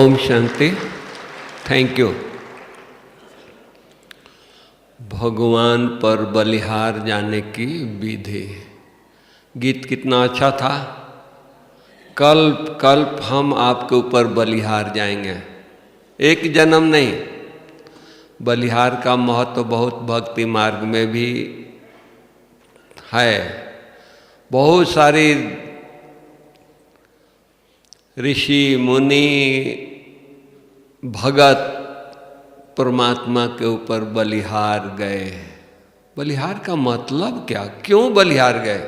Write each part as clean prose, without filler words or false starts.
Om Shanti. Thank you. भगवान पर बलिहार जाने की विधि। गीत कितना अच्छा था। कल्प कल्प हम आपके ऊपर बलिहार जाएंगे, एक जन्म नहीं। बलिहार का महत्व बहुत भक्ति मार्ग में भी है। बहुत सारी ऋषि मुनि भगत परमात्मा के ऊपर बलिहार गए। बलिहार का मतलब क्या, क्यों बलिहार गए?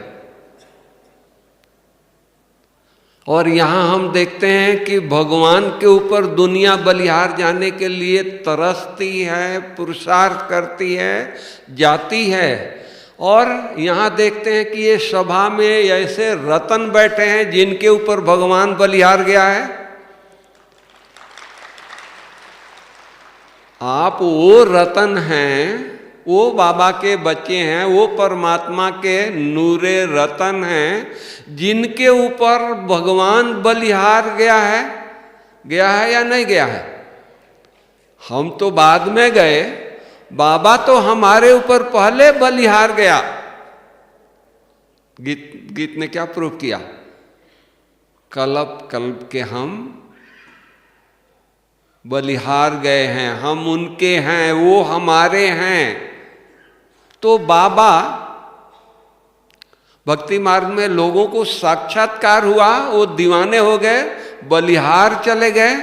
और यहाँ हम देखते हैं कि भगवान के ऊपर दुनिया बलिहार जाने के लिए तरसती है, पुरुषार्थ करती है, जाती है। और यहाँ देखते हैं कि ये सभा में ऐसे रतन बैठे हैं जिनके ऊपर भगवान बलिहार गया है। आप वो रतन हैं, वो बाबा के बच्चे हैं, वो परमात्मा के नूरे रतन हैं जिनके ऊपर भगवान बलिहार गया है या नहीं गया है? हम तो बाद में गए, बाबा तो हमारे ऊपर पहले बलिहार गया। गीत ने क्या प्रूफ किया? कल्प कल्प के हम बलिहार गए हैं, हम उनके हैं, वो हमारे हैं। तो बाबा भक्ति मार्ग में लोगों को साक्षात्कार हुआ, वो दीवाने हो गए, बलिहार चले गए,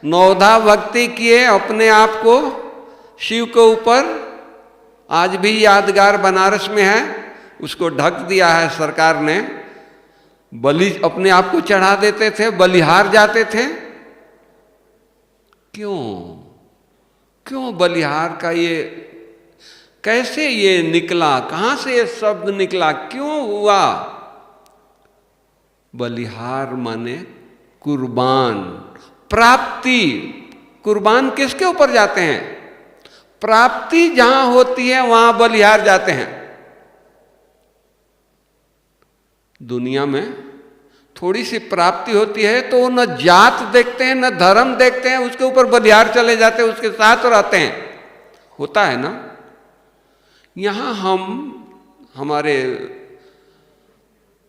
नौधा भक्ति किए अपने आप को शिव के ऊपर। आज भी यादगार बनारस में है, उसको ढक दिया है सरकार ने। बलि अपने आप को चढ़ा देते थे, बलिहार जाते थे। क्यों बलिहार का ये कैसे ये निकला, कहां से ये शब्द निकला, क्यों हुआ? बलिहार माने कुर्बान, प्राप्ति। कुर्बान किसके ऊपर जाते हैं? प्राप्ति जहां होती है वहां बलिहार जाते हैं। दुनिया में थोड़ी सी प्राप्ति होती है तो न जात देखते हैं, न धर्म देखते हैं, उसके ऊपर बलिहार चले जाते हैं, उसके साथ रहते हैं। होता है ना? यहां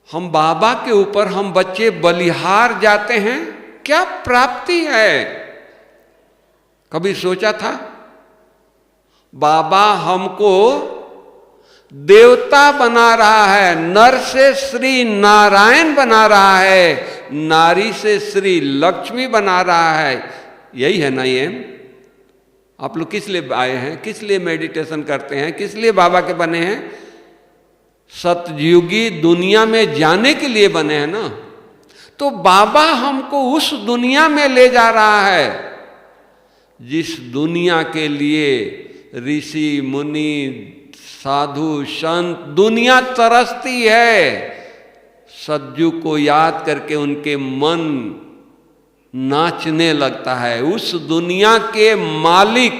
हम बाबा के ऊपर हम बच्चे बलिहार जाते हैं। क्या प्राप्ति है? कभी सोचा था? बाबा हमको देवता बना रहा है, नर से श्री नारायण बना रहा है, नारी से श्री लक्ष्मी बना रहा है। यही है ना ये? आप लोग किस लिए आए हैं, किस लिए मेडिटेशन करते हैं, किस लिए बाबा के बने हैं? सतयुगी दुनिया में जाने के लिए बने हैं ना। तो बाबा हमको उस दुनिया में ले जा रहा है जिस दुनिया के लिए ऋषि मुनि साधु संत दुनिया तरसती है। सतयुग को याद करके उनके मन नाचने लगता है। उस दुनिया के मालिक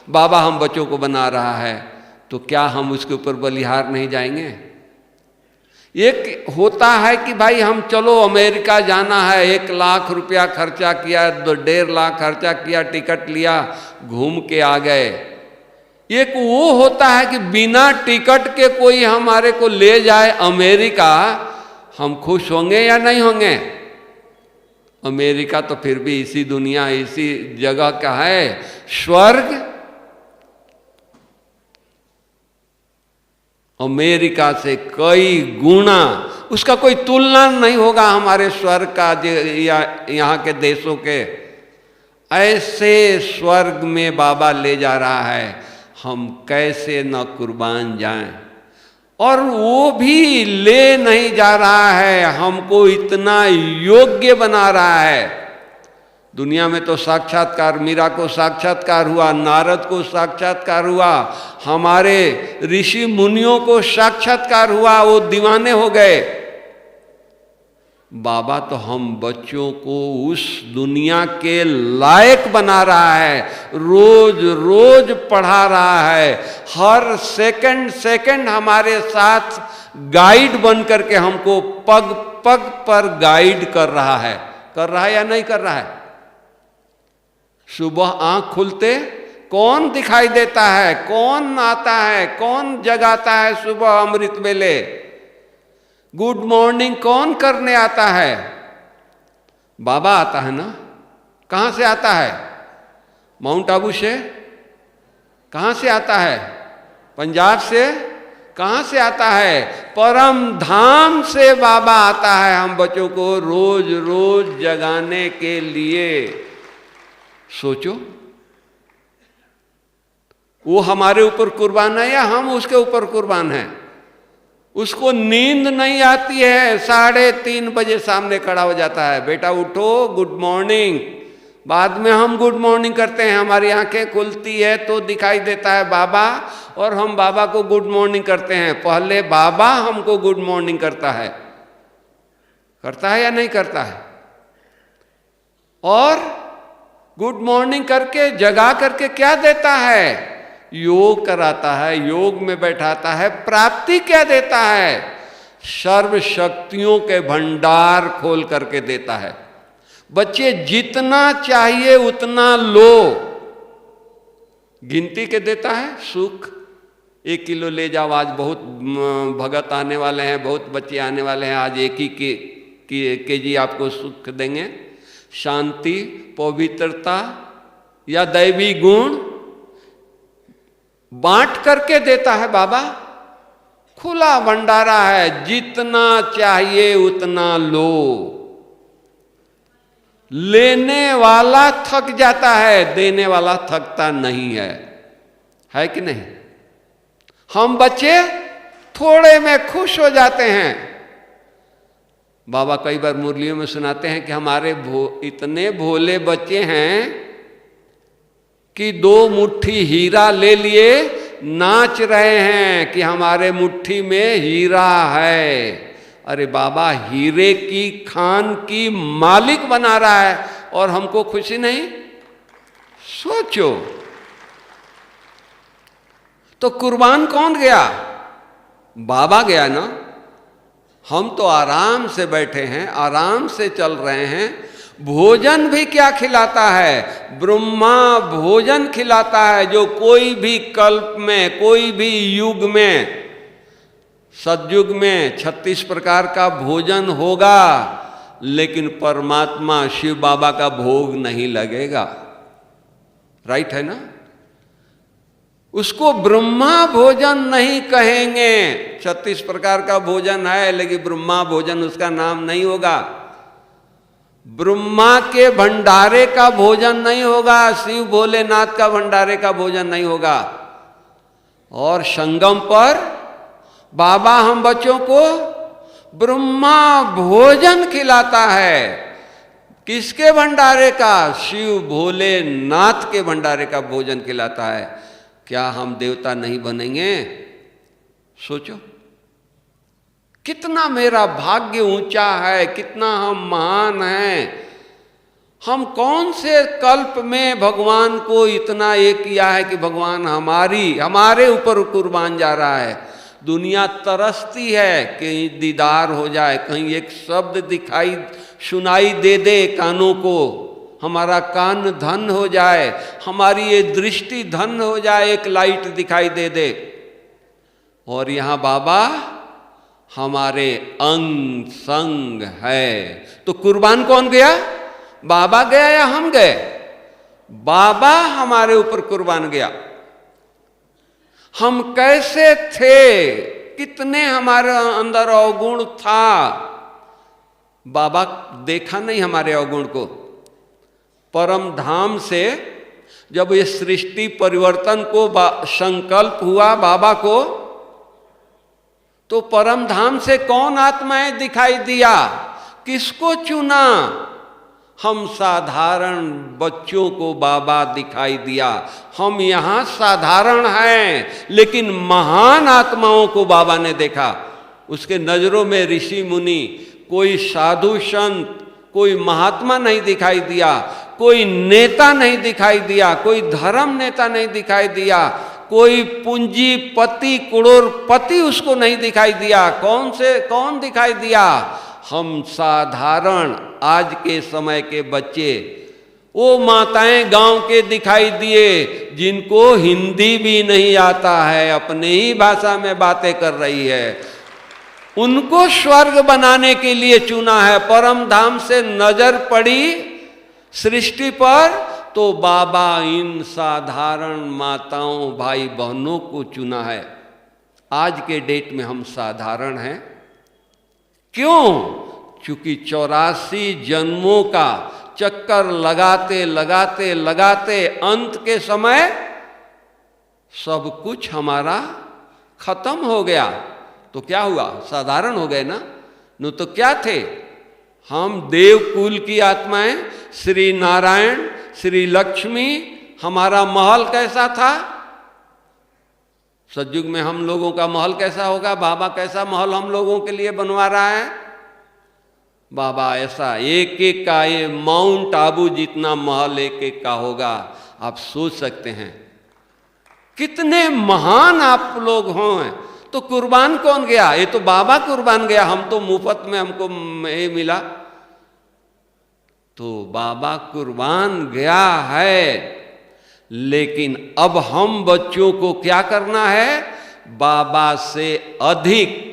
बाबा हम बच्चों को बना रहा है, तो क्या हम उसके ऊपर बलिहार नहीं जाएंगे? एक होता है कि भाई हम चलो अमेरिका जाना है, 1 लाख रुपया खर्चा किया, 1.5 लाख खर्चा किया, टिकट लिया, घूम के आ गए। एक वो होता है कि बिना टिकट के कोई हमारे को ले जाए अमेरिका, हम खुश होंगे या नहीं होंगे? अमेरिका तो फिर भी इसी दुनिया, इसी जगह का है। स्वर्ग अमेरिका से कई गुना, उसका कोई तुलना नहीं होगा हमारे स्वर्ग का या यहाँ के देशों के। ऐसे स्वर्ग में बाबा ले जा रहा है, हम कैसे न कुर्बान जाएं? और वो भी ले नहीं जा रहा है, हमको इतना योग्य बना रहा है। दुनिया में तो साक्षात्कार, मीरा को साक्षात्कार हुआ, नारद को साक्षात्कार हुआ, हमारे ऋषि मुनियों को साक्षात्कार हुआ, वो दीवाने हो गए। बाबा तो हम बच्चों को उस दुनिया के लायक बना रहा है, रोज रोज पढ़ा रहा है, हर सेकंड सेकंड हमारे साथ गाइड बन करके हमको पग पग पर गाइड कर रहा है या नहीं कर रहा है? सुबह आंख खुलते कौन दिखाई देता है, कौन आता है, कौन जगाता है सुबह अमृत वेले? गुड मॉर्निंग कौन करने आता है? बाबा आता है ना। कहां से आता है? माउंट आबू से? कहां से आता है? पंजाब से? कहां से आता है? परम धाम से बाबा आता है हम बच्चों को रोज रोज जगाने के लिए। सोचो, वो हमारे ऊपर कुर्बान है या हम उसके ऊपर कुर्बान हैं? उसको नींद नहीं आती है, 3:30 बजे सामने खड़ा हो जाता है, बेटा उठो, गुड मॉर्निंग। बाद में हम गुड मॉर्निंग करते हैं, हमारी आंखें खुलती है तो दिखाई देता है बाबा, और हम बाबा को गुड मॉर्निंग करते हैं। पहले बाबा हमको गुड मॉर्निंग करता है या नहीं करता है? और गुड मॉर्निंग करके जगा करके क्या देता है? योग कराता है, योग में बैठाता है। प्राप्ति क्या देता है? सर्व शक्तियों के भंडार खोल करके देता है। बच्चे जितना चाहिए उतना लो, गिनती के देता है। सुख 1 किलो ले जाओ, आज बहुत भगत आने वाले हैं, बहुत बच्चे आने वाले हैं, आज 1 ही केजी आपको सुख देंगे। शांति, पवित्रता या दैवी गुण बांट करके देता है बाबा। खुला भंडारा है, जितना चाहिए उतना लो। लेने वाला थक जाता है, देने वाला थकता नहीं है कि नहीं? हम बच्चे थोड़े में खुश हो जाते हैं। बाबा कई बार मुरलियों में सुनाते हैं कि हमारे इतने भोले बच्चे हैं कि 2 मुट्ठी हीरा ले लिए, नाच रहे हैं कि हमारे मुट्ठी में हीरा है। अरे बाबा हीरे की खान की मालिक बना रहा है और हमको खुशी नहीं? सोचो, तो कुर्बान कौन गया? बाबा गया ना। हम तो आराम से बैठे हैं, आराम से चल रहे हैं। भोजन भी क्या खिलाता है? ब्रह्मा भोजन खिलाता है, जो कोई भी कल्प में, कोई भी युग में, सतयुग में 36 प्रकार का भोजन होगा, लेकिन परमात्मा शिव बाबा का भोग नहीं लगेगा। राइट है ना? उसको ब्रह्मा भोजन नहीं कहेंगे। 36 प्रकार का भोजन है, लेकिन ब्रह्मा भोजन उसका नाम नहीं होगा। ब्रह्मा के भंडारे का भोजन नहीं होगा, शिव भोलेनाथ का भंडारे का भोजन नहीं होगा। और संगम पर बाबा हम बच्चों को ब्रह्मा भोजन खिलाता है। किसके भंडारे का? शिव भोलेनाथ के भंडारे का भोजन खिलाता है। क्या हम देवता नहीं बनेंगे? सोचो, कितना मेरा भाग्य ऊंचा है, कितना हम महान हैं। हम कौन से कल्प में भगवान को इतना ये किया है कि भगवान हमारे ऊपर कुर्बान जा रहा है। दुनिया तरसती है कि दीदार हो जाए, कहीं एक शब्द दिखाई सुनाई दे दे कानों को, हमारा कान धन हो जाए, हमारी ये दृष्टि धन हो जाए, एक लाइट दिखाई दे दे। और यहाँ बाबा हमारे अंग संग है। तो कुर्बान कौन गया? बाबा गया या हम गए? बाबा हमारे ऊपर कुर्बान गया। हम कैसे थे, कितने हमारे अंदर अवगुण था, बाबा देखा नहीं हमारे अवगुण को। परम धाम से जब ये सृष्टि परिवर्तन को संकल्प हुआ बाबा को, तो परम धाम से कौन आत्माएं दिखाई दिया? किसको चुना? हम साधारण बच्चों को बाबा दिखाई दिया। हम यहाँ साधारण हैं, लेकिन महान आत्माओं को बाबा ने देखा। उसके नजरों में ऋषि मुनि, कोई साधु संत, कोई महात्मा नहीं दिखाई दिया, कोई नेता नहीं दिखाई दिया, कोई धर्म नेता नहीं दिखाई दिया, कोई पूंजीपति करोड़पति उसको नहीं दिखाई दिया। कौन दिखाई दिया? हम साधारण आज के समय के बच्चे। वो माताएं गांव के दिखाई दिए जिनको हिंदी भी नहीं आता है, अपने ही भाषा में बातें कर रही है, उनको स्वर्ग बनाने के लिए चुना है। परम धाम से नजर पड़ी सृष्टि पर तो बाबा इन साधारण माताओं भाई बहनों को चुना है। आज के डेट में हम साधारण हैं, क्यों? क्योंकि 84 जन्मों का चक्कर लगाते लगाते लगाते अंत के समय सब कुछ हमारा खत्म हो गया। तो क्या हुआ? साधारण हो गए ना। न तो क्या थे हम? देवकुल की आत्माएं, श्री नारायण, श्री लक्ष्मी। हमारा महल कैसा था? सतयुग में हम लोगों का महल कैसा होगा? बाबा कैसा महल हम लोगों के लिए बनवा रहा है? बाबा ऐसा एक एक का, ये माउंट आबू जितना महल एक एक का होगा। आप सोच सकते हैं कितने महान आप लोग हों। तो कुर्बान कौन गया? ये तो बाबा कुर्बान गया, हम तो मुफ्त में हमको ये मिला। तो बाबा कुर्बान गया है, लेकिन अब हम बच्चों को क्या करना है? बाबा से अधिक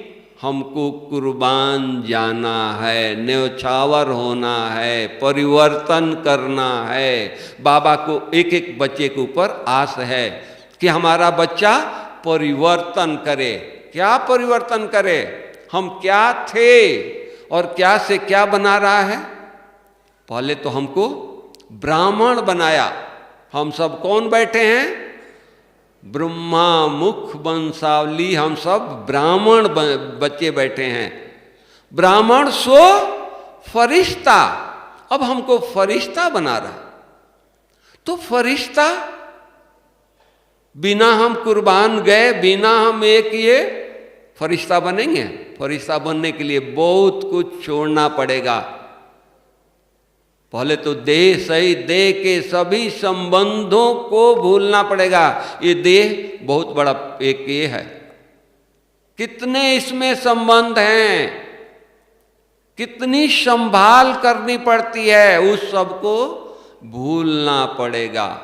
हमको कुर्बान जाना है, न्यौछावर होना है, परिवर्तन करना है। बाबा को एक एक बच्चे के ऊपर आस है कि हमारा बच्चा परिवर्तन करे। क्या परिवर्तन करे? हम क्या थे और क्या से क्या बना रहा है? पहले तो हमको ब्राह्मण बनाया। हम सब कौन बैठे हैं? ब्रह्मा मुख वंशावली, हम सब ब्राह्मण बच्चे बैठे हैं। ब्राह्मण सो फरिश्ता, अब हमको फरिश्ता बना रहा। तो फरिश्ता बिना हम कुर्बान गए, बिना हम एक ये फरिश्ता बनेंगे? फरिश्ता बनने के लिए बहुत कुछ छोड़ना पड़ेगा। पहले तो देह सहित देह के सभी संबंधों को भूलना पड़ेगा। ये देह बहुत बड़ा एक ये है, कितने इसमें संबंध हैं, कितनी संभाल करनी पड़ती है, उस सबको भूलना पड़ेगा।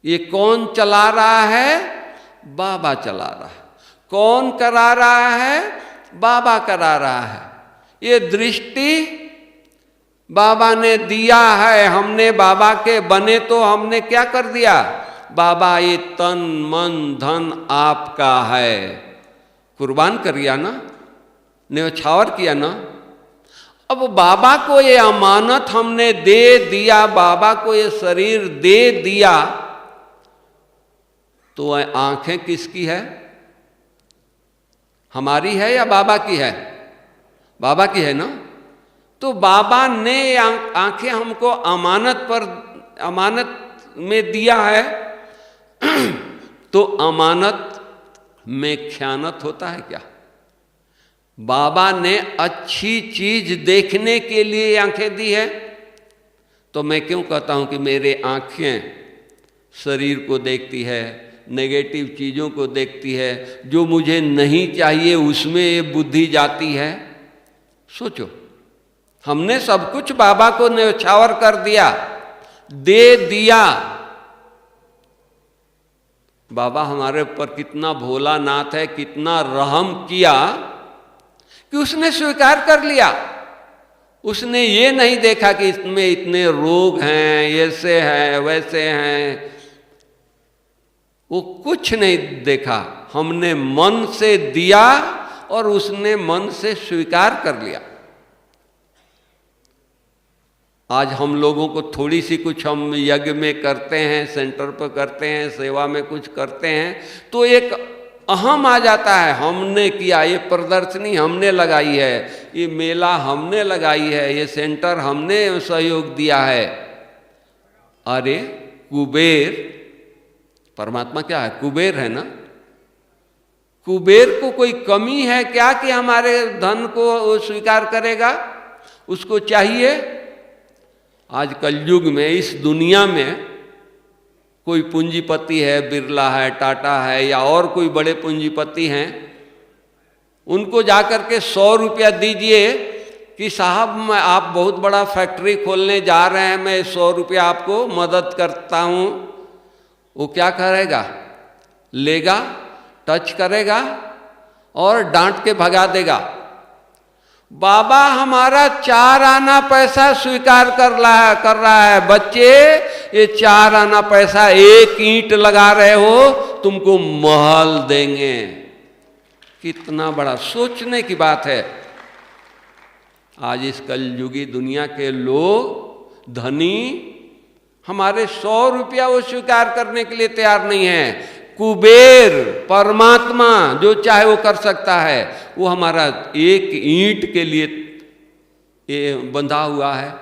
ये कौन चला रहा है? बाबा चला रहा है। कौन करा रहा है? बाबा करा रहा है। ये दृष्टि बाबा ने दिया है, हमने बाबा के बने तो हमने क्या कर दिया? बाबा ये तन मन धन आपका है, कुर्बान कर दिया ना, न्यौछावर किया ना। अब बाबा को ये अमानत हमने दे दिया, बाबा को ये शरीर दे दिया, तो आंखें किसकी है? हमारी है या बाबा की है? बाबा की है ना। तो बाबा ने आंखें हमको अमानत में दिया है। तो अमानत में ख्यानत होता है क्या? बाबा ने अच्छी चीज देखने के लिए आंखें दी है, तो मैं क्यों कहता हूं कि मेरे आंखें शरीर को देखती है, नेगेटिव चीजों को देखती है, जो मुझे नहीं चाहिए उसमें ये बुद्धि जाती है। सोचो, हमने सब कुछ बाबा को न्यौछावर कर दिया, दे दिया। बाबा हमारे ऊपर कितना भोला नाथ है, कितना रहम किया कि उसने स्वीकार कर लिया। उसने ये नहीं देखा कि इसमें इतने रोग हैं, ऐसे हैं, वैसे हैं, वो कुछ नहीं देखा। हमने मन से दिया और उसने मन से स्वीकार कर लिया। आज हम लोगों को थोड़ी सी कुछ हम यज्ञ में करते हैं, सेंटर पर करते हैं, सेवा में कुछ करते हैं, तो एक अहम आ जाता है, हमने किया, ये प्रदर्शनी हमने लगाई है, ये मेला हमने लगाई है, ये सेंटर हमने सहयोग दिया है। अरे कुबेर, परमात्मा क्या है? कुबेर है ना। कुबेर को कोई कमी है क्या कि हमारे धन को स्वीकार करेगा? उसको चाहिए। आज कलयुग में इस दुनिया में कोई पूंजीपति है, बिरला है, टाटा है, या और कोई बड़े पूंजीपति हैं, उनको जाकर के 100 रुपया दीजिए कि साहब आप बहुत बड़ा फैक्ट्री खोलने जा रहे हैं, मैं 100 रुपया आपको मदद करता हूँ, वो क्या करेगा? लेगा, टच करेगा और डांट के भगा देगा। बाबा हमारा 4 आना पैसा स्वीकार कर रहा है, बच्चे ये 4 आना पैसा 1 ईंट लगा रहे हो, तुमको महल देंगे। कितना बड़ा सोचने की बात है। आज इस कलयुगी दुनिया के लोग धनी हमारे 100 रुपया वो स्वीकार करने के लिए तैयार नहीं है। कुबेर परमात्मा जो चाहे वो कर सकता है, वो हमारा 1 ईंट के लिए ये बंधा हुआ है।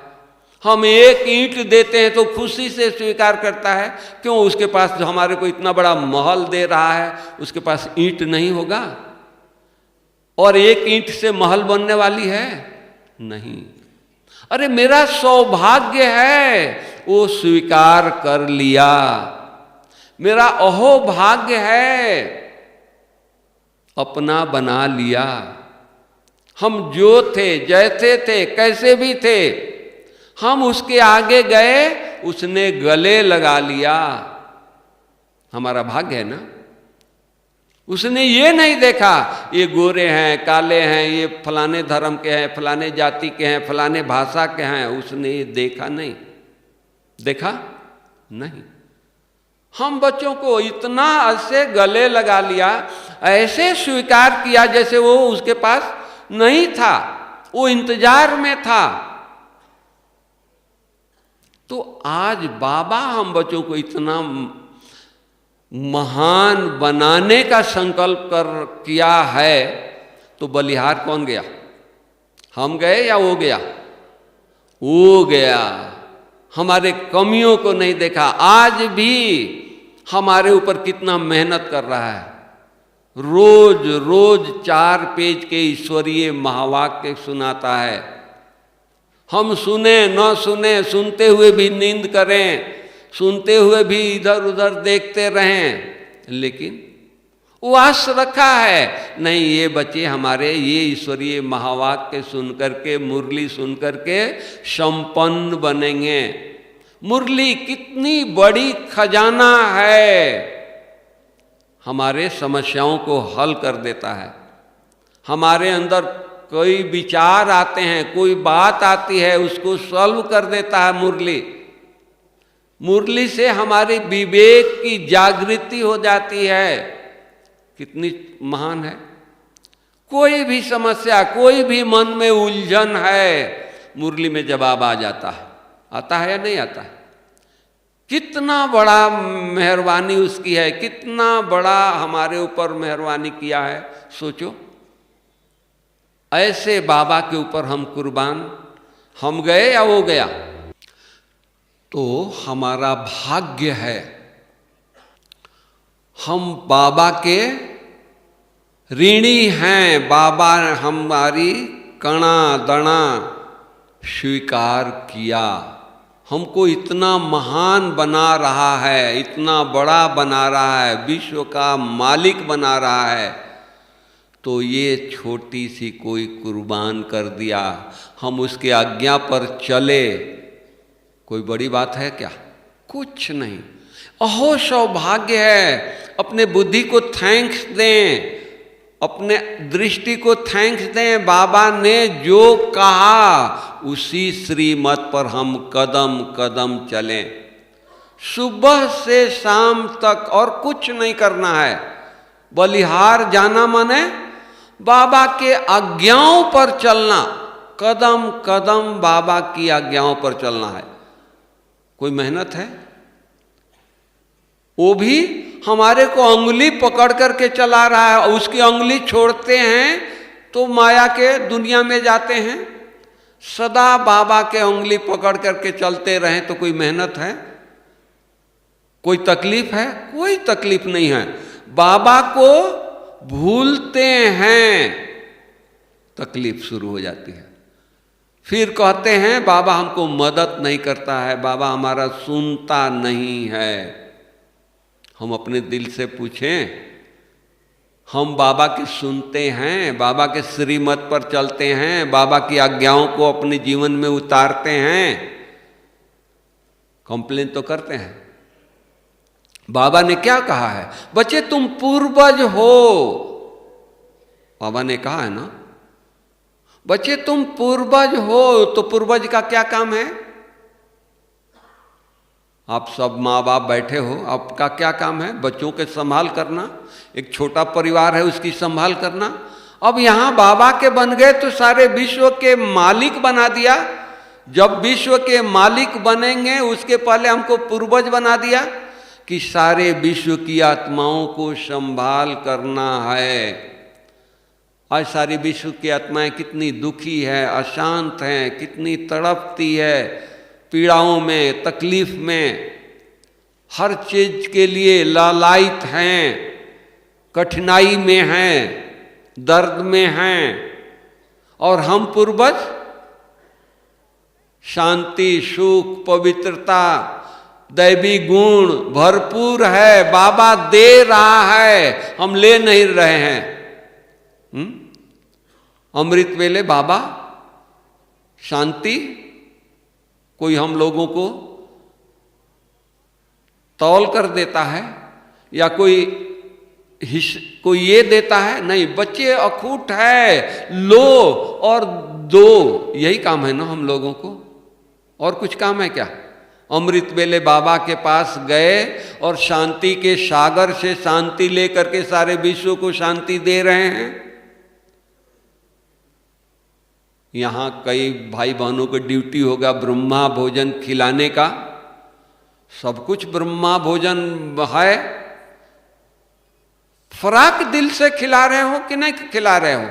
हम 1 ईंट देते हैं तो खुशी से स्वीकार करता है। क्यों? उसके पास जो हमारे को इतना बड़ा महल दे रहा है, उसके पास ईंट नहीं होगा? और 1 ईंट से महल बनने वाली है? नहीं। अरे मेरा सौभाग्य है वो स्वीकार कर लिया, मेरा अहोभाग्य है अपना बना लिया। हम जो थे, जैसे थे, कैसे भी थे, हम उसके आगे गए, उसने गले लगा लिया। हमारा भाग्य है ना। उसने ये नहीं देखा ये गोरे हैं, काले हैं, ये फलाने धर्म के हैं, फलाने जाति के हैं, फलाने भाषा के हैं, उसने ये देखा नहीं। देखा नहीं। हम बच्चों को इतना ऐसे गले लगा लिया, ऐसे स्वीकार किया जैसे वो उसके पास नहीं था, वो इंतजार में था। तो आज बाबा हम बच्चों को इतना महान बनाने का संकल्प किया है, तो बलिहार कौन गया? हम गए या वो गया? वो गया। हमारे कमियों को नहीं देखा। आज भी हमारे ऊपर कितना मेहनत कर रहा है। रोज रोज 4 पेज के ईश्वरीय महावाक्य सुनाता है। हम सुने न सुने, सुनते हुए भी नींद करें, सुनते हुए भी इधर उधर देखते रहें, लेकिन वो आस रखा है नहीं, ये बच्चे हमारे ये ईश्वरीय महावाक्य सुन करके, मुरली सुन करके संपन्न बनेंगे। मुरली कितनी बड़ी खजाना है, हमारे समस्याओं को हल कर देता है। हमारे अंदर कोई विचार आते हैं, कोई बात आती है, उसको सॉल्व कर देता है मुरली। मुरली से हमारी विवेक की जागृति हो जाती है। कितनी महान है। कोई भी समस्या, कोई भी मन में उलझन है, मुरली में जवाब आ जाता है। आता है या नहीं आता है? कितना बड़ा मेहरबानी उसकी है, कितना बड़ा हमारे ऊपर मेहरबानी किया है। सोचो, ऐसे बाबा के ऊपर हम कुर्बान, हम गए या वो गया? तो हमारा भाग्य है हम बाबा के ऋणी हैं। बाबा हमारी कणा दणा स्वीकार किया, हमको इतना महान बना रहा है, इतना बड़ा बना रहा है, विश्व का मालिक बना रहा है। तो ये छोटी सी कोई कुर्बान कर दिया, हम उसके आज्ञा पर चले, कोई बड़ी बात है क्या? कुछ नहीं। अहो सौभाग्य है। अपने बुद्धि को थैंक्स दें, अपने दृष्टि को थैंक्स दें। बाबा ने जो कहा उसी श्रीमत पर हम कदम कदम चलें। सुबह से शाम तक और कुछ नहीं करना है। बलिहार जाना माने बाबा के आज्ञाओं पर चलना, कदम कदम बाबा की आज्ञाओं पर चलना है। कोई मेहनत है? वो भी हमारे को अंगुली पकड़ करके चला रहा है। उसकी अंगुली छोड़ते हैं तो माया के दुनिया में जाते हैं। सदा बाबा के अंगुली पकड़ करके चलते रहें तो कोई मेहनत है? कोई तकलीफ है? कोई तकलीफ नहीं है। बाबा को भूलते हैं, तकलीफ शुरू हो जाती है। फिर कहते हैं बाबा हमको मदद नहीं करता है, बाबा हमारा सुनता नहीं है। हम अपने दिल से पूछें, हम बाबा की सुनते हैं, बाबा के श्रीमत पर चलते हैं, बाबा की आज्ञाओं को अपने जीवन में उतारते हैं, कंप्लेन तो करते हैं। बाबा ने क्या कहा है? बच्चे तुम पूर्वज हो। बाबा ने कहा है ना, बच्चे तुम पूर्वज हो। तो पूर्वज का क्या काम है? आप सब माँ बाप बैठे हो, आपका क्या काम है? बच्चों के संभाल करना, एक छोटा परिवार है उसकी संभाल करना। अब यहां बाबा के बन गए तो सारे विश्व के मालिक बना दिया। जब विश्व के मालिक बनेंगे उसके पहले हमको पूर्वज बना दिया कि सारे विश्व की आत्माओं को संभाल करना है। आज सारी विश्व की आत्माएं कितनी दुखी है, अशांत हैं, कितनी तड़पती है, पीड़ाओं में, तकलीफ में, हर चीज के लिए लालायित हैं, कठिनाई में हैं, दर्द में हैं। और हम पूर्वज शांति, सुख, पवित्रता, दैवी गुण भरपूर है, बाबा दे रहा है, हम ले नहीं रहे हैं। अमृत वेले बाबा शांति कोई हम लोगों को तौल कर देता है या कोई ये देता है? नहीं, बच्चे अखूट है, लो और दो, यही काम है ना हम लोगों को। और कुछ काम है क्या? अमृत वेले बाबा के पास गए और शांति के सागर से शांति लेकर के सारे विश्व को शांति दे रहे हैं। यहां कई भाई बहनों को ड्यूटी होगा ब्रह्मा भोजन खिलाने का। सब कुछ ब्रह्मा भोजन है, फराक दिल से खिला रहे हो कि नहीं खिला रहे हो?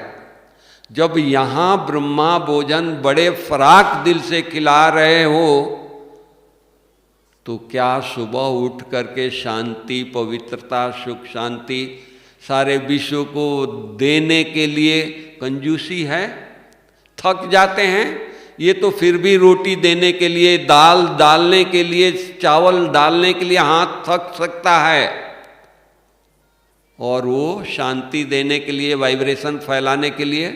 जब यहां ब्रह्मा भोजन बड़े फराक दिल से खिला रहे हो तो क्या सुबह उठ करके शांति, पवित्रता, सुख, शांति सारे विश्व को देने के लिए कंजूसी है? थक जाते हैं। ये तो फिर भी रोटी देने के लिए, दाल डालने के लिए, चावल डालने के लिए हाथ थक सकता है, और वो शांति देने के लिए, वाइब्रेशन फैलाने के लिए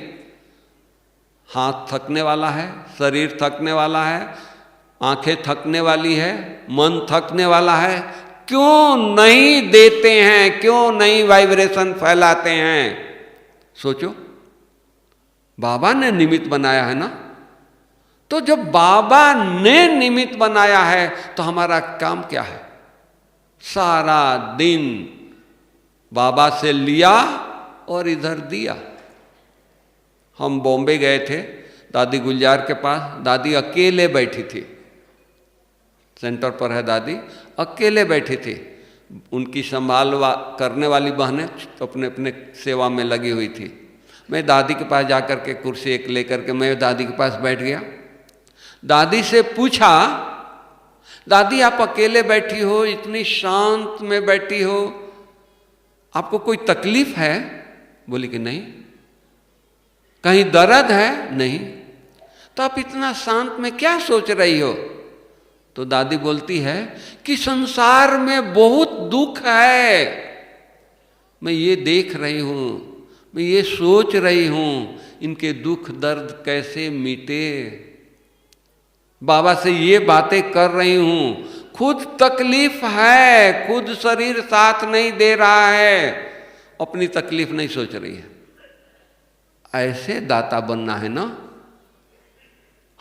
हाथ थकने वाला है, शरीर थकने वाला है, आंखें थकने वाली है, मन थकने वाला है। क्यों नहीं देते हैं? क्यों नहीं वाइब्रेशन फैलाते हैं? सोचो, बाबा ने निमित्त बनाया है ना। तो जब बाबा ने निमित्त बनाया है तो हमारा काम क्या है? सारा दिन बाबा से लिया और इधर दिया। हम बॉम्बे गए थे दादी गुलजार के पास। दादी अकेले बैठी थी, सेंटर पर है दादी, अकेले बैठी थी। उनकी संभाल करने वाली बहनें अपने अपने सेवा में लगी हुई थी। मैं दादी के पास जाकर के कुर्सी एक लेकर के मैं दादी के पास बैठ गया। दादी से पूछा, दादी आप अकेले बैठी हो, इतनी शांत में बैठी हो, आपको कोई तकलीफ है? बोली कि नहीं। कहीं दर्द है? नहीं। तो आप इतना शांत में क्या सोच रही हो? तो दादी बोलती है कि संसार में बहुत दुख है, मैं ये देख रही हूं, मैं ये सोच रही हूं, इनके दुख दर्द कैसे मिटे। बाबा से ये बातें कर रही हूं, खुद तकलीफ है, खुद शरीर साथ नहीं दे रहा है, अपनी तकलीफ नहीं सोच रही है। ऐसे दाता बनना है ना।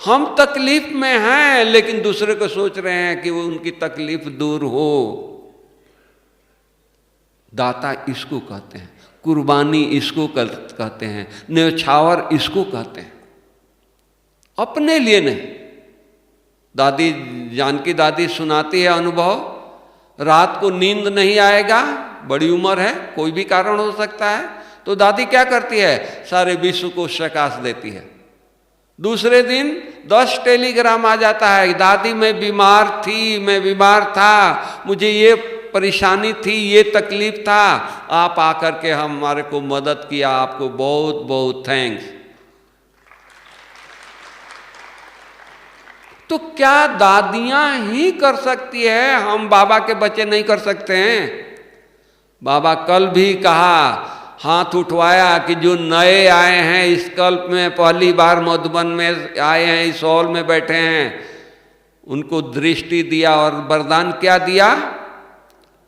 हम तकलीफ में हैं लेकिन दूसरे को सोच रहे हैं कि वो उनकी तकलीफ दूर हो। दाता इसको कहते हैं, कुर्बानी इसको कहते हैं, न्यौछावर इसको कहते हैं, अपने लिए नहीं। दादी जानकी दादी सुनाती है अनुभव, रात को नींद नहीं आएगा, बड़ी उम्र है, कोई भी कारण हो सकता है, तो दादी क्या करती है? सारे विश्व को प्रकाश देती है। दूसरे दिन 10 टेलीग्राम आ जाता है, दादी मैं बीमार थी, मैं बीमार था, मुझे ये परेशानी थी, ये तकलीफ था, आप आकर के हमारे को मदद किया, आपको बहुत बहुत थैंक्स। तो क्या दादियां ही कर सकती है? हम बाबा के बच्चे नहीं कर सकते हैं? बाबा कल भी कहा, हाथ उठवाया कि जो नए आए हैं इस कल्प में, पहली बार मधुबन में आए हैं, इस हॉल में बैठे हैं, उनको दृष्टि दिया और वरदान क्या दिया?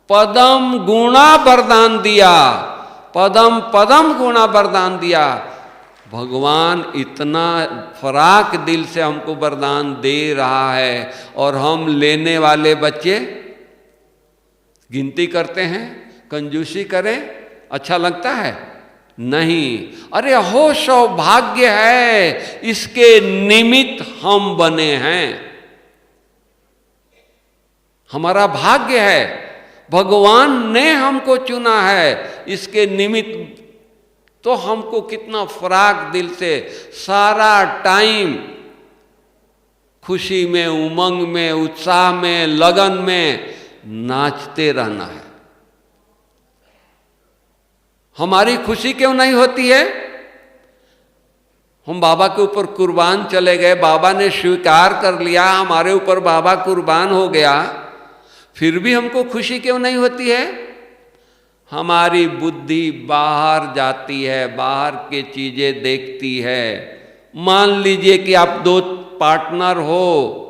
पदम गुणा वरदान दिया। पदम पदम गुणा वरदान दिया। भगवान इतना फराक दिल से हमको वरदान दे रहा है और हम लेने वाले बच्चे गिनती करते हैं, कंजूसी करें, अच्छा लगता है? नहीं। अरे हो सौभाग्य है, इसके निमित्त हम बने हैं, हमारा भाग्य है, भगवान ने हमको चुना है, इसके निमित्त तो हमको कितना फराक दिल से सारा टाइम खुशी में, उमंग में, उत्साह में, लगन में नाचते रहना है। हमारी खुशी क्यों नहीं होती है? हम बाबा के ऊपर कुर्बान चले गए, बाबा ने स्वीकार कर लिया, हमारे ऊपर बाबा कुर्बान हो गया, फिर भी हमको खुशी क्यों नहीं होती है? हमारी बुद्धि बाहर जाती है, बाहर की चीजें देखती है। मान लीजिए कि आप दो पार्टनर हो,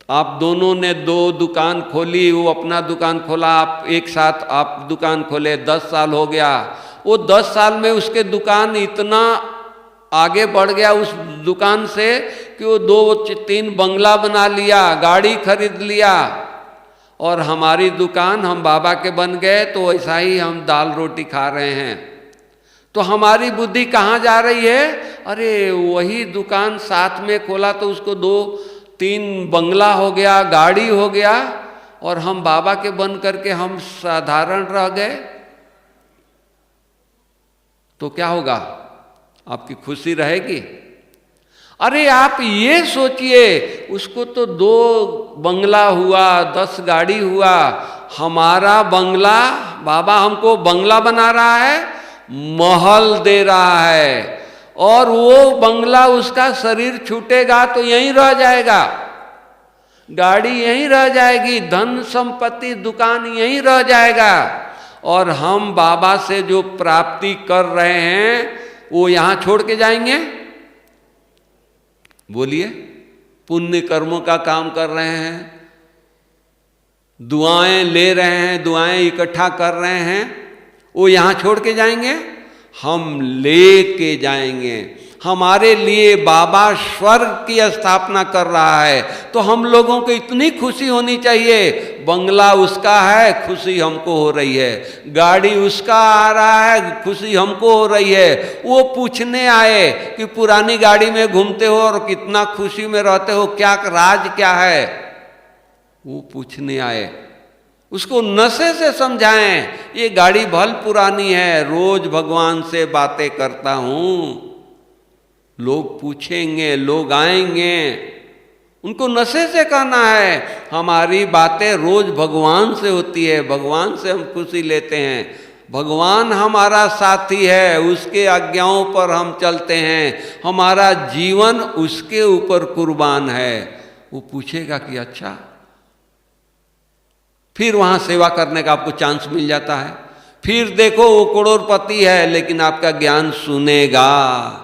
आप दोनों ने दो दुकान खोली, वो अपना दुकान खोला, आप एक साथ आप दुकान खोले, 10 साल हो गया। वो 10 साल में उसके दुकान इतना आगे बढ़ गया उस दुकान से कि वो 2-3 बंगला बना लिया, गाड़ी खरीद लिया। और हमारी दुकान हम बाबा के बन गए तो ऐसा ही हम दाल रोटी खा रहे हैं। तो हमारी बुद्धि कहाँ जा रही है? अरे वही दुकान साथ में खोला तो उसको 2-3 बंगला हो गया, गाड़ी हो गया, और हम बाबा के बन करके हम साधारण रह गए। तो क्या होगा? आपकी खुशी रहेगी? अरे आप ये सोचिए, उसको तो 2 बंगला हुआ, 10 गाड़ी हुआ, हमारा बंगला, बाबा हमको बंगला बना रहा है, महल दे रहा है, और वो बंगला उसका शरीर छूटेगा तो यहीं रह जाएगा, गाड़ी यहीं रह जाएगी, धन संपत्ति दुकान यहीं रह जाएगा, और हम बाबा से जो प्राप्ति कर रहे हैं वो यहां छोड़ के जाएंगे? बोलिए। पुण्य कर्मों का काम कर रहे हैं, दुआएं ले रहे हैं, दुआएं इकट्ठा कर रहे हैं, वो यहां छोड़ के जाएंगे? हम ले के जाएंगे। हमारे लिए बाबा स्वर्ग की स्थापना कर रहा है, तो हम लोगों को इतनी खुशी होनी चाहिए। बंगला उसका है, खुशी हमको हो रही है, गाड़ी उसका आ रहा है, खुशी हमको हो रही है। वो पूछने आए कि पुरानी गाड़ी में घूमते हो और कितना खुशी में रहते हो, क्या राज क्या है? वो पूछने आए, उसको नशे से समझाएं, ये गाड़ी भल पुरानी है, रोज भगवान से बातें करता हूं, लोग पूछेंगे, लोग आएंगे, उनको नशे से कहना है हमारी बातें रोज भगवान से होती है, भगवान से हम खुशी लेते हैं, भगवान हमारा साथी है, उसके आज्ञाओं पर हम चलते हैं, हमारा जीवन उसके ऊपर कुर्बान है। वो पूछेगा कि अच्छा, फिर वहां सेवा करने का आपको चांस मिल जाता है। फिर देखो वो करोड़पति है, लेकिन आपका ज्ञान सुनेगा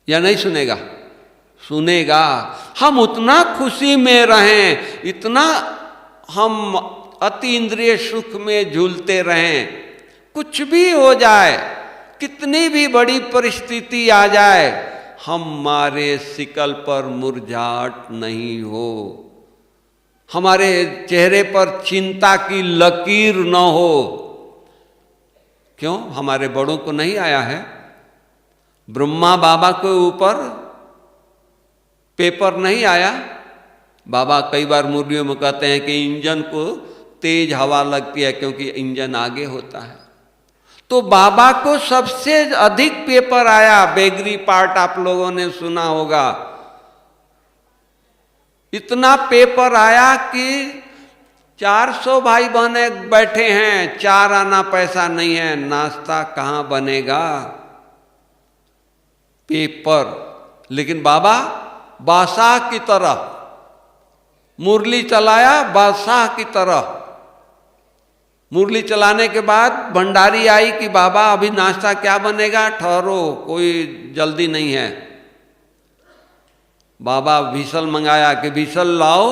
या नहीं सुनेगा? सुनेगा। हम उतना खुशी में रहें, इतना हम अति इंद्रिय सुख में झूलते रहें, कुछ भी हो जाए, कितनी भी बड़ी परिस्थिति आ जाए, हमारे शिकल पर मुरझाहट नहीं हो, हमारे चेहरे पर चिंता की लकीर न हो। क्यों? हमारे बड़ों को नहीं आया है? ब्रह्मा बाबा के ऊपर पेपर नहीं आया? बाबा कई बार मुरलियों में कहते हैं कि इंजन को तेज हवा लगती है क्योंकि इंजन आगे होता है। तो बाबा को सबसे अधिक पेपर आया, बेगरी पार्ट आप लोगों ने सुना होगा। इतना पेपर आया कि 400 भाई बहने बैठे हैं, 4 आना पैसा नहीं है, नाश्ता कहाँ बनेगा? पेपर। लेकिन बाबा बादशाह की तरह मुरली चलाया, बादशाह की तरह मुरली चलाने के बाद भंडारी आई कि बाबा अभी नाश्ता क्या बनेगा, ठहरो कोई जल्दी नहीं है। बाबा व्हिसल मंगाया कि व्हिसल लाओ।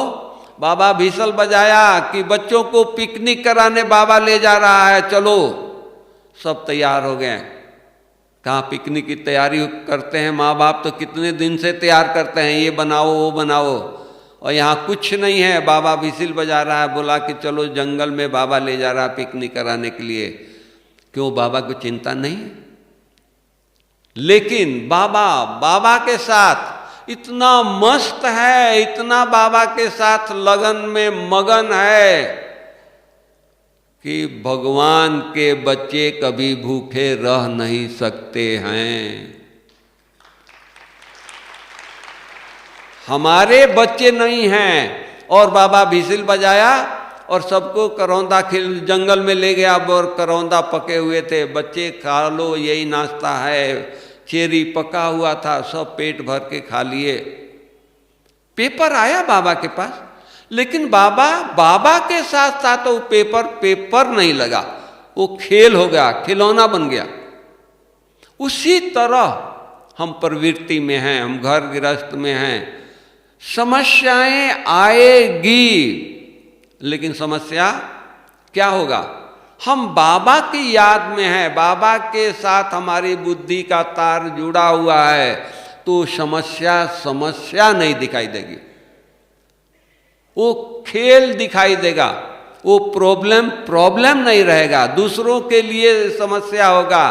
बाबा व्हिसल बजाया कि बच्चों को पिकनिक कराने बाबा ले जा रहा है, चलो। सब तैयार हो गए। कहाँ पिकनिक की तैयारी करते हैं माँ बाप, तो कितने दिन से तैयार करते हैं, ये बनाओ वो बनाओ, और यहाँ कुछ नहीं है। बाबा व्हिसल बजा रहा है, बोला कि चलो जंगल में बाबा ले जा रहा है पिकनिक कराने के लिए। क्यों, बाबा को चिंता नहीं? लेकिन बाबा के साथ इतना मस्त है, इतना बाबा के साथ लगन में मगन है कि भगवान के बच्चे कभी भूखे रह नहीं सकते हैं। हमारे बच्चे नहीं हैं। और बाबा व्हिसल बजाया और सबको करौंदा जंगल में ले गया, और करौंदा पके हुए थे, बच्चे खा लो यही नाश्ता है। चेरी पका हुआ था, सब पेट भर के खा लिए। पेपर आया बाबा के पास, लेकिन बाबा के साथ साथ तो पेपर नहीं लगा, वो खेल हो गया, खिलौना बन गया। उसी तरह हम प्रवृत्ति में हैं, हम घर गृहस्थ में हैं। समस्याएं आएगी, लेकिन समस्या क्या होगा? हम बाबा की याद में हैं, बाबा के साथ हमारी बुद्धि का तार जुड़ा हुआ है, तो समस्या नहीं दिखाई देगी, वो खेल दिखाई देगा, वो प्रॉब्लम नहीं रहेगा। दूसरों के लिए समस्या होगा,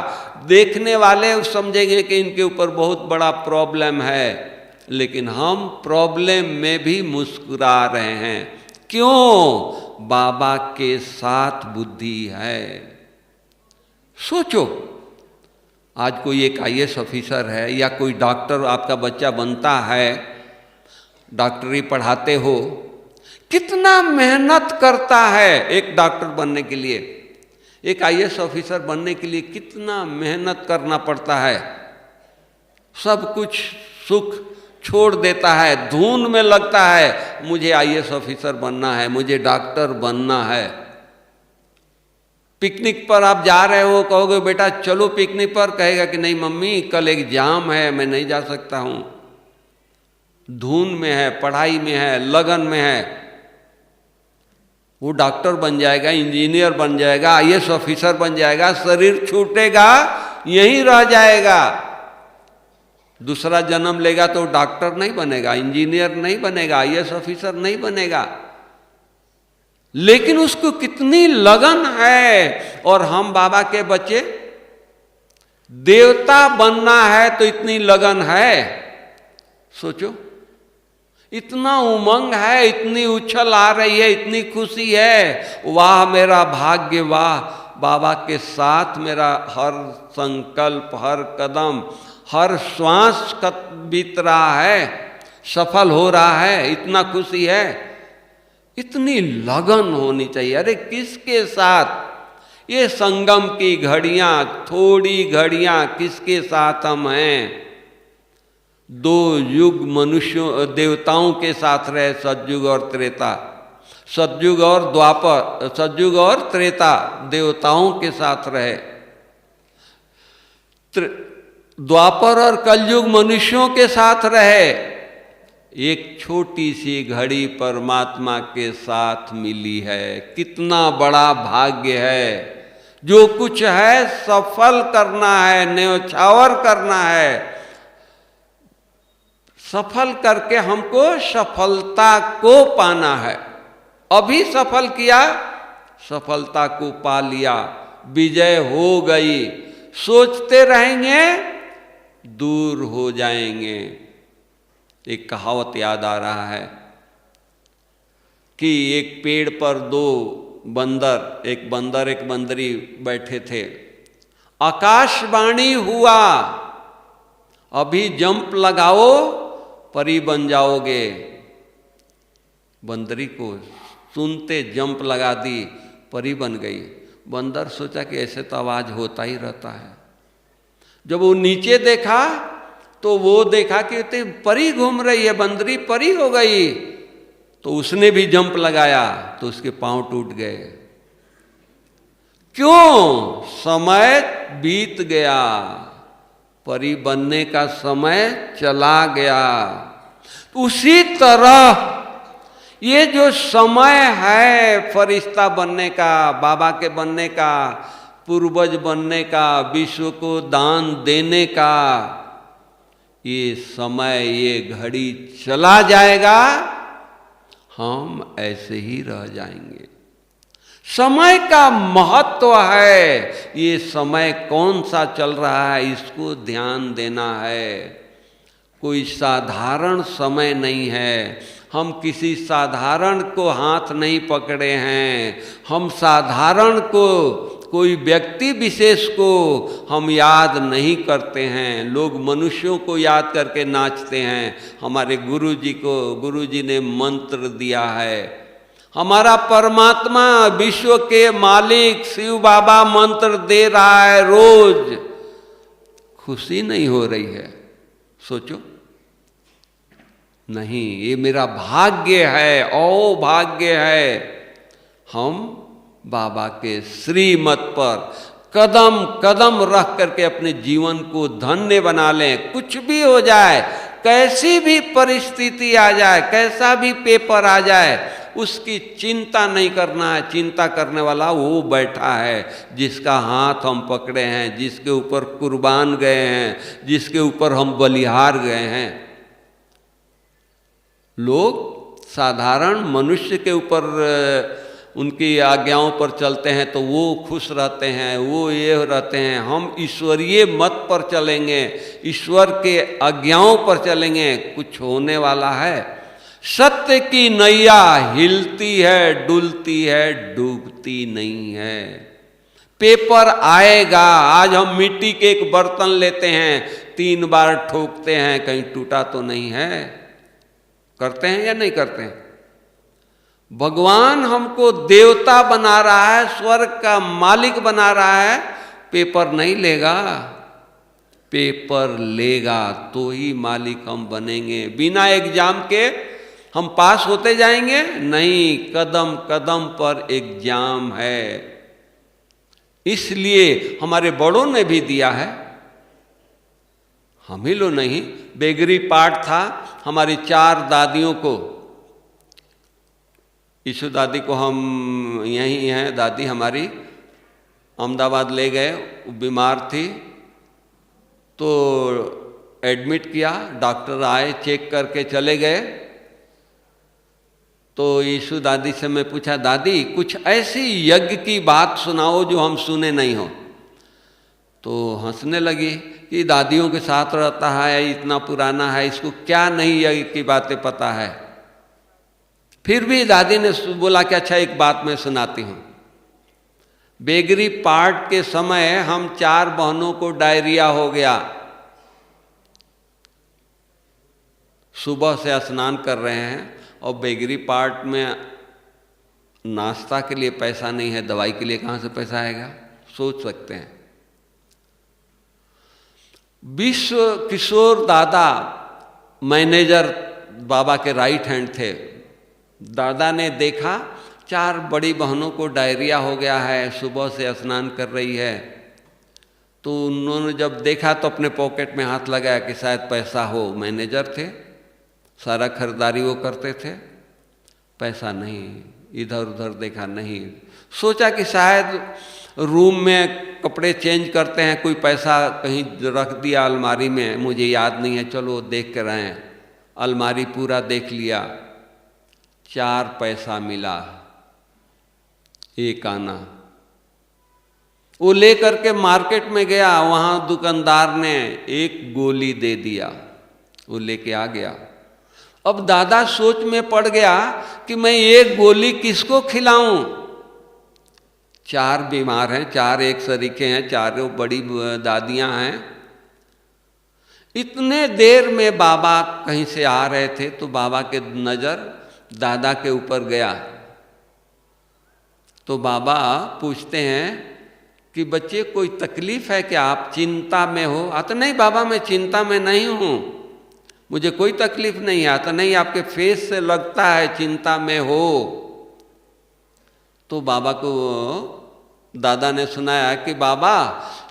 देखने वाले समझेंगे कि इनके ऊपर बहुत बड़ा प्रॉब्लम है, लेकिन हम प्रॉब्लम में भी मुस्कुरा रहे हैं। क्यों? बाबा के साथ बुद्धि है। सोचो, आज कोई एक IAS ऑफिसर है या कोई डॉक्टर आपका बच्चा बनता है, डॉक्टरी पढ़ाते हो, कितना मेहनत करता है एक डॉक्टर बनने के लिए, एक IAS ऑफिसर बनने के लिए कितना मेहनत करना पड़ता है। सब कुछ सुख छोड़ देता है, धुन में लगता है, मुझे IAS ऑफिसर बनना है, मुझे डॉक्टर बनना है। पिकनिक पर आप जा रहे हो, कहोगे बेटा चलो पिकनिक पर, कहेगा कि नहीं मम्मी कल एग्जाम है, मैं नहीं जा सकता हूं। धुन में है, पढ़ाई में है, लगन में है। वो डॉक्टर बन जाएगा, इंजीनियर बन जाएगा, IAS ऑफिसर बन जाएगा, शरीर छूटेगा, यहीं रह जाएगा। दूसरा जन्म लेगा तो डॉक्टर नहीं बनेगा, इंजीनियर नहीं बनेगा, IAS ऑफिसर नहीं बनेगा। लेकिन उसको कितनी लगन है। और हम बाबा के बच्चे, देवता बनना है तो इतनी लगन है। सोचो, इतना उमंग है, इतनी उछल आ रही है, इतनी खुशी है, वाह मेरा भाग्य, वाह बाबा के साथ मेरा हर संकल्प, हर कदम, हर श्वास बीत रहा है, सफल हो रहा है, इतना खुशी है। इतनी लगन होनी चाहिए। अरे किसके साथ ये संगम की घड़ियां, थोड़ी घड़ियां किसके साथ हम हैं? 2 युग मनुष्यों देवताओं के साथ रहे, सतयुग और त्रेता, सतयुग और द्वापर, सतयुग और त्रेता देवताओं के साथ रहे, द्वापर और कलयुग मनुष्यों के साथ रहे। एक छोटी सी घड़ी परमात्मा के साथ मिली है। कितना बड़ा भाग्य है। जो कुछ है सफल करना है, न्यौछावर करना है। सफल करके हमको सफलता को पाना है। अभी सफल किया, सफलता को पा लिया, विजय हो गई। सोचते रहेंगे दूर हो जाएंगे। एक कहावत याद आ रहा है कि एक पेड़ पर 2 बंदर, एक बंदर एक बंदरी बैठे थे। आकाशवाणी हुआ, अभी जंप लगाओ परी बन जाओगे। बंदरी को सुनते जंप लगा दी, परी बन गई। बंदर सोचा कि ऐसे तो आवाज होता ही रहता है। जब वो नीचे देखा तो वो देखा कि परी घूम रही है, बंदरी परी हो गई। तो उसने भी जंप लगाया तो उसके पांव टूट गए। क्यों? समय बीत गया, परी बनने का समय चला गया। उसी तरह ये जो समय है फरिश्ता बनने का, बाबा के बनने का, पूर्वज बनने का, विश्व को दान देने का, ये समय, ये घड़ी चला जाएगा, हम ऐसे ही रह जाएंगे। समय का महत्व है, ये समय कौन सा चल रहा है इसको ध्यान देना है। कोई साधारण समय नहीं है, हम किसी साधारण को हाथ नहीं पकड़े हैं, हम साधारण को, कोई व्यक्ति विशेष को हम याद नहीं करते हैं। लोग मनुष्यों को याद करके नाचते हैं, हमारे गुरु जी ने मंत्र दिया है। हमारा परमात्मा, विश्व के मालिक शिव बाबा मंत्र दे रहा है रोज, खुशी नहीं हो रही है? सोचो, नहीं, ये मेरा भाग्य है, ओ भाग्य है। हम बाबा के श्रीमत पर कदम कदम रख करके अपने जीवन को धन्य बना लें। कुछ भी हो जाए, कैसी भी परिस्थिति आ जाए, कैसा भी पेपर आ जाए, उसकी चिंता नहीं करना है। चिंता करने वाला वो बैठा है जिसका हाथ हम पकड़े हैं, जिसके ऊपर कुर्बान गए हैं, जिसके ऊपर हम बलिहार गए हैं। लोग साधारण मनुष्य के ऊपर, उनकी आज्ञाओं पर चलते हैं तो वो खुश रहते हैं, वो ये रहते हैं। हम ईश्वरीय मत पर चलेंगे, ईश्वर के आज्ञाओं पर चलेंगे, कुछ होने वाला है। सत्य की नैया हिलती है, डुलती है, डूबती नहीं है। पेपर आएगा। आज हम मिट्टी के एक बर्तन लेते हैं, 3 बार ठोकते हैं, कहीं टूटा तो नहीं है? करते हैं या नहीं करते हैं? भगवान हमको देवता बना रहा है, स्वर्ग का मालिक बना रहा है, पेपर नहीं लेगा। पेपर लेगा तो ही मालिक हम बनेंगे। बिना एग्जाम के हम पास होते जाएंगे? नहीं, कदम कदम पर एग्जाम है। इसलिए हमारे बड़ों ने भी दिया है, हम ही लोग नहीं। बेगरी पाठ था, हमारी 4 दादियों को, ईशु दादी को हम यहीं हैं, दादी हमारी अहमदाबाद ले गए, बीमार थी तो एडमिट किया, डॉक्टर आए, चेक करके चले गए। तो ईशु दादी से मैं पूछा, दादी कुछ ऐसी यज्ञ की बात सुनाओ जो हम सुने नहीं हो। तो हंसने लगी कि दादियों के साथ रहता है, इतना पुराना है, इसको क्या नहीं यज्ञ की बातें पता है। फिर भी दादी ने बोला कि अच्छा एक बात मैं सुनाती हूँ। बेगरी पाठ के समय हम 4 बहनों को डायरिया हो गया। सुबह से स्नान कर रहे हैं और बेगरी पाठ में नाश्ता के लिए पैसा नहीं है, दवाई के लिए कहाँ से पैसा आएगा? सोच सकते हैं। विश्व किशोर दादा मैनेजर बाबा के राइट हैंड थे। दादा ने देखा 4 बड़ी बहनों को डायरिया हो गया है, सुबह से स्नान कर रही है। तो उन्होंने जब देखा तो अपने पॉकेट में हाथ लगाया कि शायद पैसा हो। मैनेजर थे, सारा खरीदारी वो करते थे, पैसा नहीं। इधर उधर देखा, नहीं। सोचा कि शायद रूम में कपड़े चेंज करते हैं, कोई पैसा कहीं रख दिया अलमारी में, मुझे याद नहीं है, चलो देख कर आए। अलमारी पूरा देख लिया, 4 पैसा मिला, 1 आना। वो ले करके मार्केट में गया, वहां दुकानदार ने 1 गोली दे दिया, वो लेके आ गया। अब दादा सोच में पड़ गया कि मैं 1 गोली किसको खिलाऊं? 4 बीमार हैं, 4 एक सरीखे हैं, 4 बड़ी दादियां हैं। इतने देर में बाबा कहीं से आ रहे थे तो बाबा के नजर दादा के ऊपर गया। तो बाबा पूछते हैं कि बच्चे कोई तकलीफ है क्या, आप चिंता में हो? आता नहीं बाबा, मैं चिंता में नहीं हूं, मुझे कोई तकलीफ नहीं। आता नहीं, आपके फेस से लगता है चिंता में हो। तो बाबा को दादा ने सुनाया कि बाबा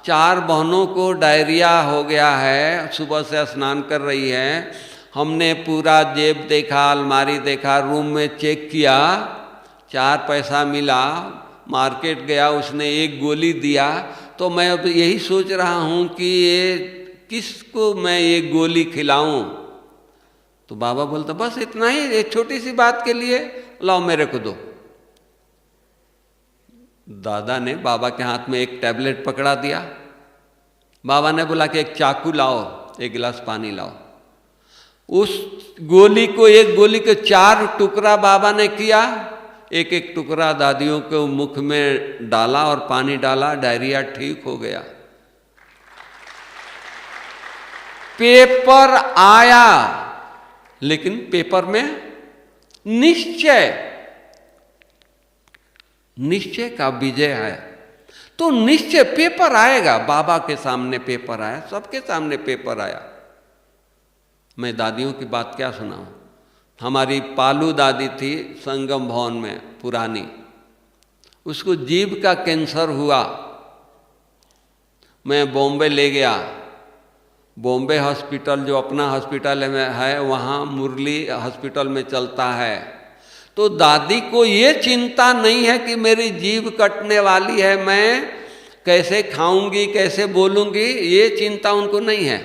4 बहनों को डायरिया हो गया है, सुबह से स्नान कर रही है, हमने पूरा जेब देखा, अलमारी देखा, रूम में चेक किया, 4 पैसा मिला, मार्केट गया, उसने 1 गोली दिया, तो मैं अब यही सोच रहा हूँ कि ये किसको मैं ये गोली खिलाऊं। तो बाबा बोलता बस इतना ही, एक छोटी सी बात के लिए लाओ मेरे को दो। दादा ने बाबा के हाथ में एक टैबलेट पकड़ा दिया। बाबा ने बोला कि एक चाकू लाओ, 1 गिलास पानी लाओ। उस गोली को, एक गोली के 4 टुकड़ा बाबा ने किया, एक एक टुकड़ा दादियों के मुख में डाला और पानी डाला, डायरिया ठीक हो गया। पेपर आया, लेकिन पेपर में निश्चय का विजय है। तो निश्चय पेपर आएगा, बाबा के सामने पेपर आया, सबके सामने पेपर आया। मैं दादियों की बात क्या सुनाऊं। हमारी पालू दादी थी संगम भवन में पुरानी, उसको जीभ का कैंसर हुआ। मैं बॉम्बे ले गया, बॉम्बे हॉस्पिटल जो अपना हॉस्पिटल में है, वहाँ मुरली हॉस्पिटल में चलता है। तो दादी को ये चिंता नहीं है कि मेरी जीभ कटने वाली है, मैं कैसे खाऊंगी, कैसे बोलूँगी, ये चिंता उनको नहीं है।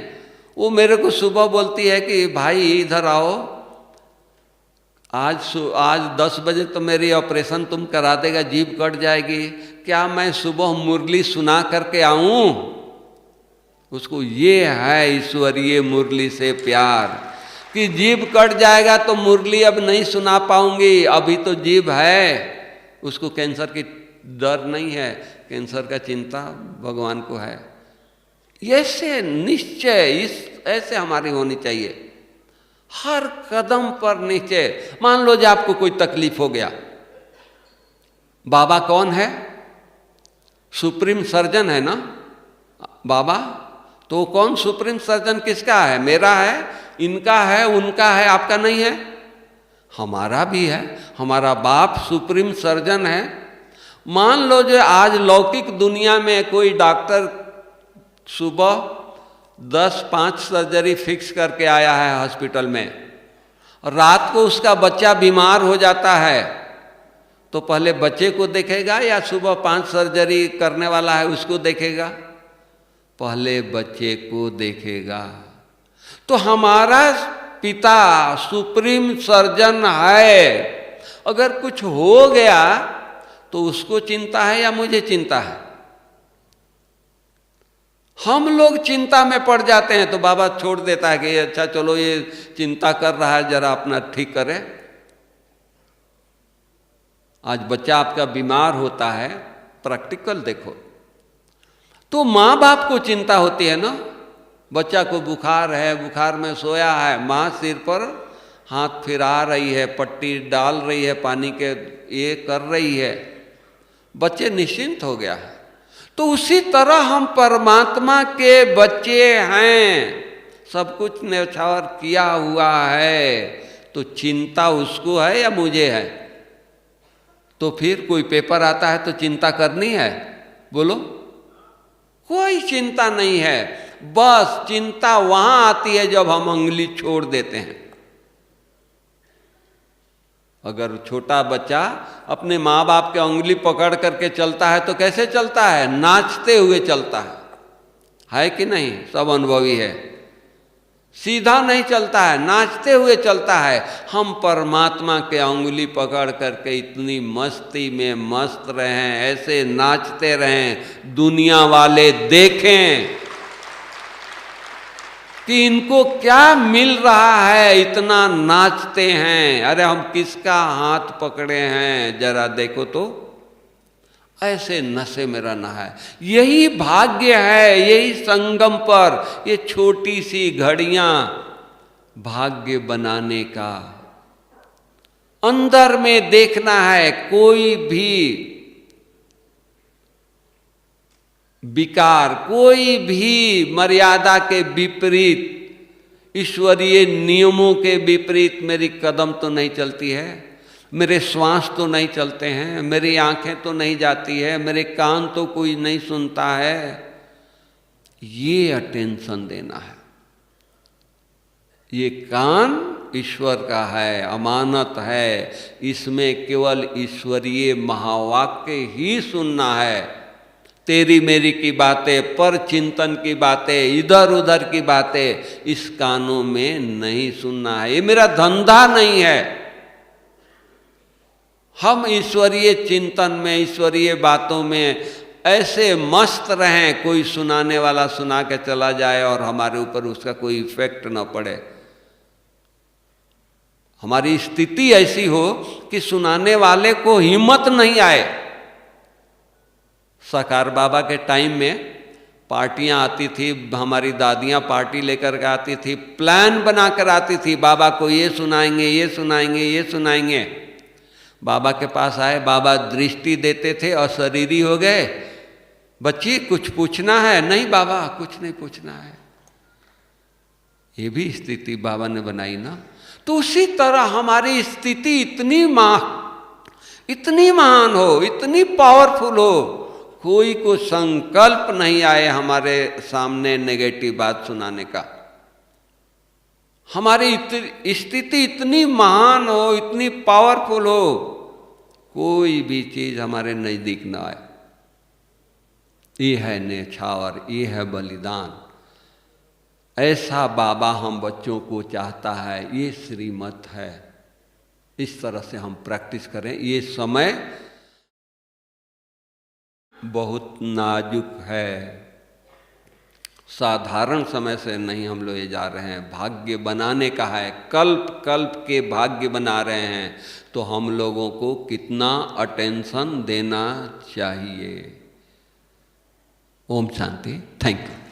वो मेरे को सुबह बोलती है कि भाई इधर आओ, आज 10 बजे तो मेरी ऑपरेशन तुम करा देगा, जीभ कट जाएगी, क्या मैं सुबह मुरली सुना करके आऊँ? उसको ये है ईश्वरीय मुरली से प्यार कि जीभ कट जाएगा तो मुरली अब नहीं सुना पाऊंगी, अभी तो जीभ है। उसको कैंसर की डर नहीं है, कैंसर का चिंता भगवान को है। ऐसे निश्चय ऐसे हमारी होनी चाहिए, हर कदम पर निश्चय। मान लो जो आपको कोई तकलीफ हो गया, बाबा कौन है? सुप्रीम सर्जन है ना बाबा। तो कौन सुप्रीम सर्जन किसका है? मेरा है, इनका है, उनका है, आपका नहीं है, हमारा भी है। हमारा बाप सुप्रीम सर्जन है। मान लो जो आज लौकिक दुनिया में कोई डॉक्टर सुबह 10-5 सर्जरी फिक्स करके आया है हॉस्पिटल में, और रात को उसका बच्चा बीमार हो जाता है, तो पहले बच्चे को देखेगा या सुबह 5 सर्जरी करने वाला है उसको देखेगा? पहले बच्चे को देखेगा। तो हमारा पिता सुप्रीम सर्जन है। अगर कुछ हो गया तो उसको चिंता है या मुझे चिंता है? हम लोग चिंता में पड़ जाते हैं, तो बाबा छोड़ देता है कि अच्छा चलो ये चिंता कर रहा है, जरा अपना ठीक करे। आज बच्चा आपका बीमार होता है, प्रैक्टिकल देखो, तो माँ बाप को चिंता होती है ना। बच्चा को बुखार है, बुखार में सोया है, माँ सिर पर हाथ फिरा रही है, पट्टी डाल रही है, पानी के ये कर रही है, बच्चे निश्चिंत हो गया है। तो उसी तरह हम परमात्मा के बच्चे हैं, सब कुछ न्यौछावर किया हुआ है, तो चिंता उसको है या मुझे है? तो फिर कोई पेपर आता है तो चिंता करनी है? बोलो, कोई चिंता नहीं है। बस चिंता वहां आती है जब हम उंगली छोड़ देते हैं। अगर छोटा बच्चा अपने माँ बाप के उंगली पकड़ करके चलता है तो कैसे चलता है? नाचते हुए चलता है कि नहीं? सब अनुभवी है। सीधा नहीं चलता है, नाचते हुए चलता है। हम परमात्मा के उंगली पकड़ करके इतनी मस्ती में मस्त रहें, ऐसे नाचते रहें, दुनिया वाले देखें कि इनको क्या मिल रहा है, इतना नाचते हैं। अरे हम किसका हाथ पकड़े हैं, जरा देखो तो। ऐसे नशे में रहना है, यही भाग्य है। यही संगम पर ये छोटी सी घड़ियां भाग्य बनाने का। अंदर में देखना है, कोई भी विकार, कोई भी मर्यादा के विपरीत, ईश्वरीय नियमों के विपरीत मेरी कदम तो नहीं चलती है। मेरे श्वास तो नहीं चलते हैं, मेरी आंखें तो नहीं जाती है, मेरे कान तो कोई नहीं सुनता है। ये अटेंशन देना है। ये कान ईश्वर का है, अमानत है, इसमें केवल ईश्वरीय महावाक्य ही सुनना है। तेरी मेरी की बातें, पर चिंतन की बातें, इधर उधर की बातें इस कानों में नहीं सुनना है। ये मेरा धंधा नहीं है। हम ईश्वरीय चिंतन में, ईश्वरीय बातों में ऐसे मस्त रहें, कोई सुनाने वाला सुना के चला जाए और हमारे ऊपर उसका कोई इफेक्ट न पड़े। हमारी स्थिति ऐसी हो कि सुनाने वाले को हिम्मत नहीं आए। साकार बाबा के टाइम में पार्टियां आती थी, हमारी दादियां पार्टी लेकर के आती थी, प्लान बनाकर आती थी, बाबा को ये सुनाएंगे, ये सुनाएंगे, ये सुनाएंगे। बाबा के पास आए, बाबा दृष्टि देते थे, अशरीरी हो गए। बच्ची कुछ पूछना है? नहीं बाबा, कुछ नहीं पूछना है। ये भी स्थिति बाबा ने बनाई ना। तो उसी तरह हमारी स्थिति इतनी महान हो, इतनी पावरफुल हो, कोई को संकल्प नहीं आए हमारे सामने नेगेटिव बात सुनाने का। हमारी स्थिति इतनी महान हो, इतनी पावरफुल हो, कोई भी चीज हमारे नजदीक ना आए। ये है न्यौछावर, ये है बलिदान। ऐसा बाबा हम बच्चों को चाहता है। ये श्रीमत है। इस तरह से हम प्रैक्टिस करें। ये समय बहुत नाजुक है, साधारण समय से नहीं हम लोग ये जा रहे हैं। भाग्य बनाने का है, कल्प कल्प के भाग्य बना रहे हैं। तो हम लोगों को कितना अटेंशन देना चाहिए। ओम शांति। Thank you.